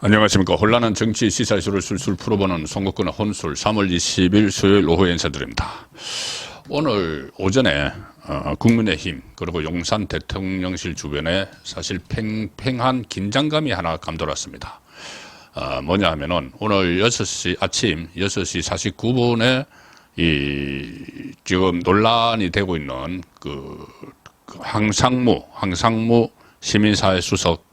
안녕하십니까. 혼란한 정치 시사이슈를 술술 풀어보는 송국근의 혼술 3월 20일 수요일 오후에 인사드립니다. 오늘 오전에 국민의힘 그리고 용산 대통령실 주변에 사실 팽팽한 긴장감이 하나 감돌았습니다. 뭐냐 하면은 오늘 6시 아침 6시 49분에 지금 논란이 되고 있는 황상무 시민사회 수석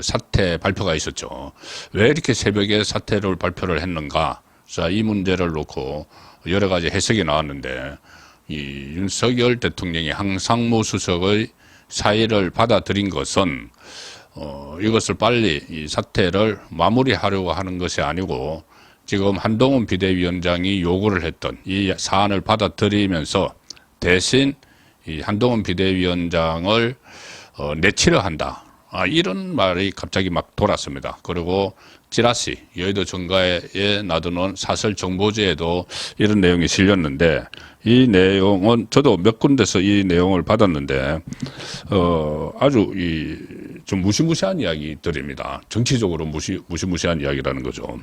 사퇴 발표가 있었죠. 왜 이렇게 새벽에 사퇴를 발표를 했는가? 자, 이 문제를 놓고 여러 가지 해석이 나왔는데, 이 윤석열 대통령이 황상무 수석의 사의를 받아들인 것은, 이것을 빨리 이 사퇴를 마무리하려고 하는 것이 아니고, 지금 한동훈 비대위원장이 요구를 했던 이 사안을 받아들이면서 대신 이 한동훈 비대위원장을 내치려 한다. 이런 말이 갑자기 막 돌았습니다. 그리고 찌라시, 여의도 정가에 놔두는 사설 정보지에도 이런 내용이 실렸는데, 이 내용은 저도 몇 군데서 이 내용을 받았는데, 아주 좀 무시무시한 이야기들입니다. 정치적으로 무시무시한 이야기라는 거죠.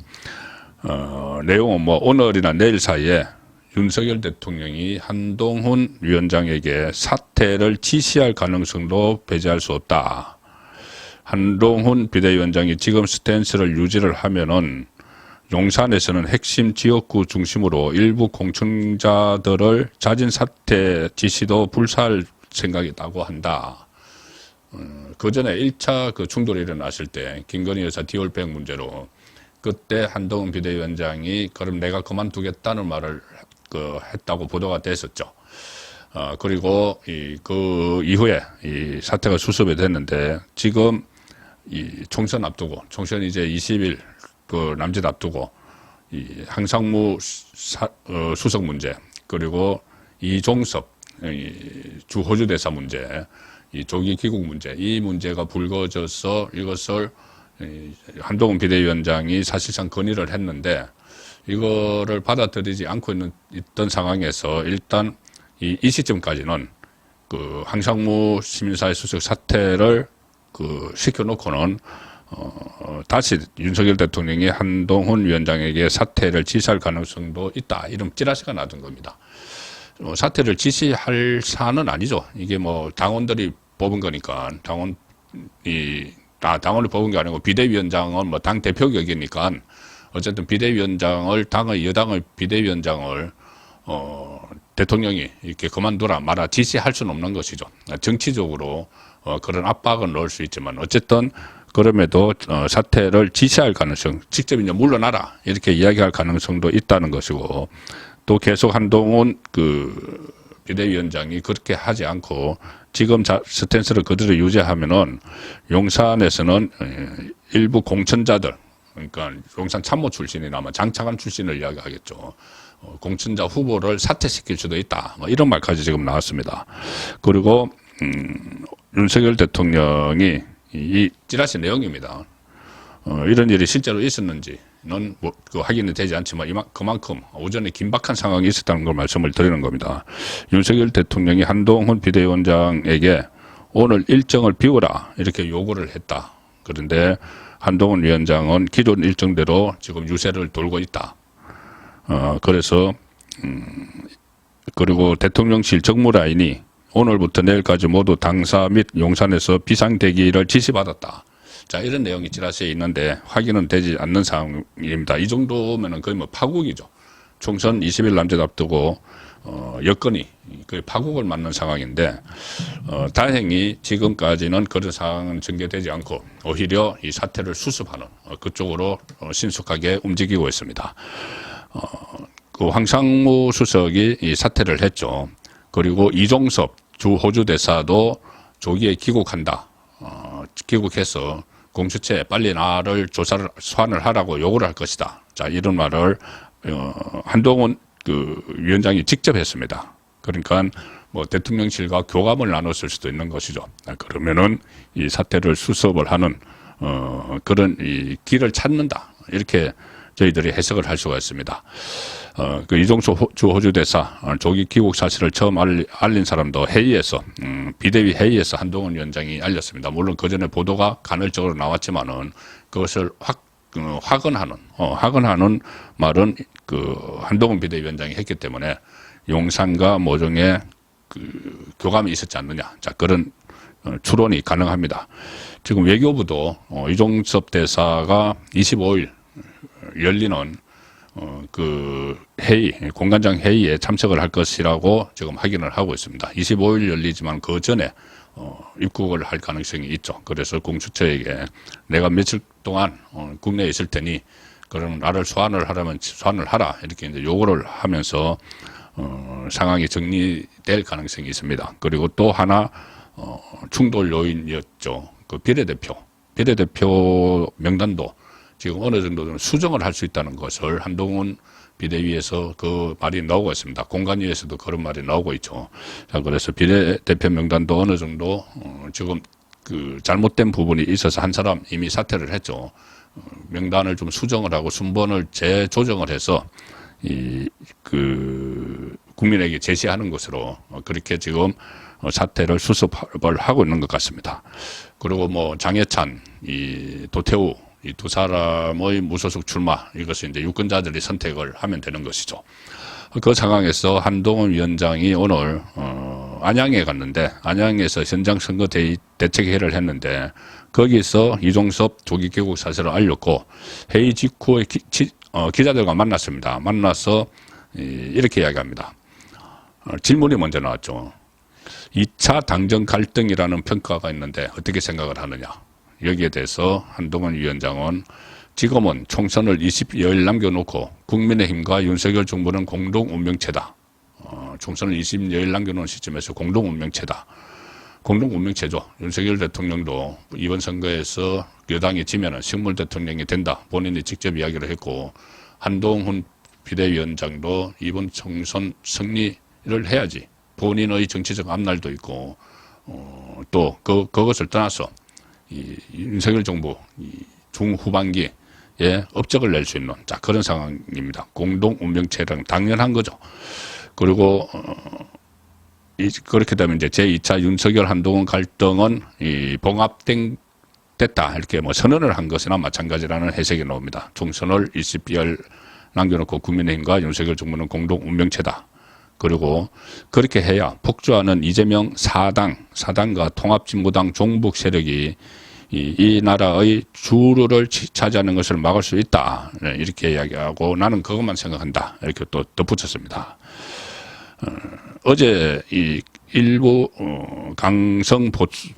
내용은 뭐 오늘이나 내일 사이에 윤석열 대통령이 한동훈 위원장에게 사퇴를 지시할 가능성도 배제할 수 없다. 한동훈 비대위원장이 지금 스탠스를 유지를 하면은 용산에서는 핵심 지역구 중심으로 일부 공천자들을 자진 사퇴 지시도 불사할 생각이 있다고 한다. 그 전에 1차 충돌이 일어났을 때 김건희 여사 디올백 문제로 그때 한동훈 비대위원장이 그럼 내가 그만두겠다는 말을 했다고 보도가 됐었죠. 그리고 그 이후에 이 사태가 수습이 됐는데 지금 이 총선 앞두고 총선 이제 20일 남짓 앞두고 이 황상무 수석 문제 그리고 이종섭 주 호주 대사 문제 이 조기 귀국 문제 이 문제가 불거져서 이것을 한동훈 비대위원장이 사실상 건의를 했는데 이거를 받아들이지 않고 있던 상황에서 일단 이 시점까지는 황상무 시민사회 수석 사퇴를 시켜놓고는 다시 윤석열 대통령이 한동훈 위원장에게 사퇴를 지시할 가능성도 있다. 이런 찌라시가 나던 겁니다. 사퇴를 지시할 사안은 아니죠. 이게 뭐 당원들이 뽑은 거니까 당원이 뽑은 게 아니고 비대위원장은 뭐 당 대표 격이니까 어쨌든 비대위원장을 당의 여당의 비대위원장을 대통령이 이렇게 그만두라 마라 지시할 수는 없는 것이죠. 정치적으로 그런 압박은 넣을 수 있지만 어쨌든 그럼에도 사퇴를 지시할 가능성, 직접 이제 물러나라 이렇게 이야기할 가능성도 있다는 것이고 또 계속 한동훈 비대위원장이 그렇게 하지 않고 지금 스탠스를 그대로 유지하면은 용산에서는 일부 공천자들 그러니까 용산 참모 출신이나 아마 장차관 출신을 이야기하겠죠. 공천자 후보를 사퇴시킬 수도 있다. 뭐 이런 말까지 지금 나왔습니다. 그리고 윤석열 대통령이 이 찌라시 내용입니다. 이런 일이 실제로 있었는지는 확인이 되지 않지만 그만큼 오전에 긴박한 상황이 있었다는 걸 말씀을 드리는 겁니다. 윤석열 대통령이 한동훈 비대위원장에게 오늘 일정을 비우라 이렇게 요구를 했다. 그런데 한동훈 위원장은 기존 일정대로 지금 유세를 돌고 있다. 그래서 그리고 대통령실 정무라인이 오늘부터 내일까지 모두 당사 및 용산에서 비상대기를 지시받았다. 자, 이런 내용이 찌라시에 있는데 확인은 되지 않는 상황입니다. 이 정도면은 거의 뭐 파국이죠. 총선 20일 남짓 앞두고 여건이 거의 파국을 맞는 상황인데 다행히 지금까지는 그런 상황은 전개되지 않고 오히려 이 사태를 수습하는 그쪽으로 신속하게 움직이고 있습니다. 황상무 수석이 이 사퇴를 했죠. 그리고 이종섭 주 호주 대사도 조기에 귀국한다. 귀국해서 공수처에 빨리 나를 소환을 하라고 요구를 할 것이다. 자, 이런 말을 한동훈 위원장이 직접 했습니다. 그러니까 뭐 대통령실과 교감을 나눴을 수도 있는 것이죠. 그러면은 이 사태를 수습을 하는 그런 이 길을 찾는다. 이렇게 저희들이 해석을 할 수가 있습니다. 이종섭 주 호주 대사 조기 귀국 사실을 처음 알린 사람도 회의에서 비대위 회의에서 한동훈 위원장이 알렸습니다. 물론 그 전에 보도가 간헐적으로 나왔지만은 그것을 확언하는 말은 한동훈 비대위원장이 했기 때문에 용산과 모종의 교감이 있었지 않느냐. 자, 그런 추론이 가능합니다. 지금 외교부도 이종섭 대사가 25일 열리는 회의, 공관장 회의에 참석을 할 것이라고 지금 확인을 하고 있습니다. 25일 열리지만 그 전에 입국을 할 가능성이 있죠. 그래서 공수처에게 내가 며칠 동안 국내에 있을 테니 그럼 나를 소환을 하라면 소환을 하라 이렇게 이제 요구를 하면서 상황이 정리될 가능성이 있습니다. 그리고 또 하나 충돌 요인이었죠. 그 비례대표 명단도 지금 어느 정도 수정을 할 수 있다는 것을 한동훈 비대위에서 그 말이 나오고 있습니다. 공관위에서도 그런 말이 나오고 있죠. 자, 그래서 비례대표 명단도 어느 정도 지금 잘못된 부분이 있어서 한 사람 이미 사퇴를 했죠. 명단을 좀 수정을 하고 순번을 재조정을 해서 국민에게 제시하는 것으로 그렇게 지금 사태를 수습을 하고 있는 것 같습니다. 그리고 뭐 장해찬, 도태우 이 두 사람의 무소속 출마 이것을 이제 유권자들이 선택을 하면 되는 것이죠. 그 상황에서 한동훈 위원장이 오늘 안양에 갔는데 안양에서 현장 선거 대책회의를 했는데 거기서 이종섭 조기 귀국 사실을 알렸고 회의 직후에 기자들과 만났습니다. 만나서 이렇게 이야기합니다. 질문이 먼저 나왔죠. 2차 당정 갈등이라는 평가가 있는데 어떻게 생각을 하느냐. 여기에 대해서 한동훈 위원장은 지금은 총선을 20여일 남겨놓고 국민의힘과 윤석열 정부는 공동운명체다. 총선을 20여일 남겨놓은 시점에서 공동운명체다. 공동운명체죠. 윤석열 대통령도 이번 선거에서 여당이 지면은 식물 대통령이 된다. 본인이 직접 이야기를 했고 한동훈 비대위원장도 이번 총선 승리를 해야지. 본인의 정치적 앞날도 있고 또 그것을 떠나서 윤석열 정부 중후반기에 업적을 낼 수 있는 그런 상황입니다. 공동운명체랑 당연한 거죠. 그리고 그렇게 되면 이제 제2차 윤석열 한동훈 갈등은 봉합됐다 이렇게 뭐 선언을 한 것이나 마찬가지라는 해석이 나옵니다. 총선을 20여 남겨놓고 국민의힘과 윤석열 정부는 공동운명체다. 그리고 그렇게 해야 폭주하는 이재명 사당과 통합진보당 종북 세력이 이 나라의 주류를 차지하는 것을 막을 수 있다. 이렇게 이야기하고 나는 그것만 생각한다. 이렇게 또 덧붙였습니다. 어제 일부 강성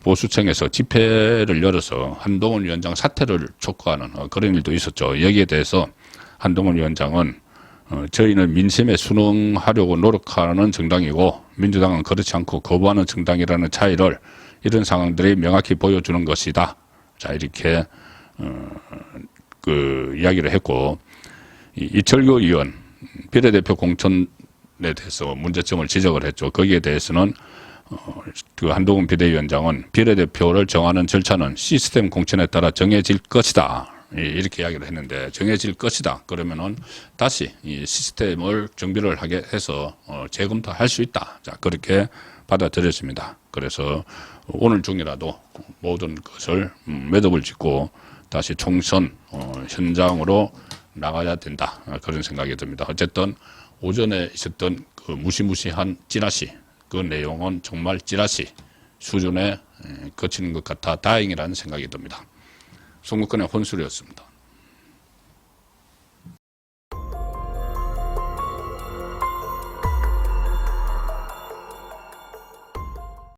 보수층에서 집회를 열어서 한동훈 위원장 사퇴를 촉구하는 그런 일도 있었죠. 여기에 대해서 한동훈 위원장은 저희는 민심에 순응하려고 노력하는 정당이고 민주당은 그렇지 않고 거부하는 정당이라는 차이를 이런 상황들이 명확히 보여주는 것이다. 자, 이렇게 이야기를 했고 이철규 의원 비례대표 공천에 대해서 문제점을 지적을 했죠. 거기에 대해서는 한동훈 비대위원장은 비례대표를 정하는 절차는 시스템 공천에 따라 정해질 것이다. 이렇게 이야기를 했는데 정해질 것이다. 그러면은 다시 이 시스템을 정비를 하게 해서 재검토할 수 있다. 자, 그렇게 받아들였습니다. 그래서 오늘 중이라도 모든 것을 매듭을 짓고 다시 총선 현장으로 나가야 된다. 그런 생각이 듭니다. 어쨌든 오전에 있었던 그 무시무시한 찌라시 그 내용은 정말 찌라시 수준에 거치는 것 같아 다행이라는 생각이 듭니다. 송국근의 혼술이었습니다.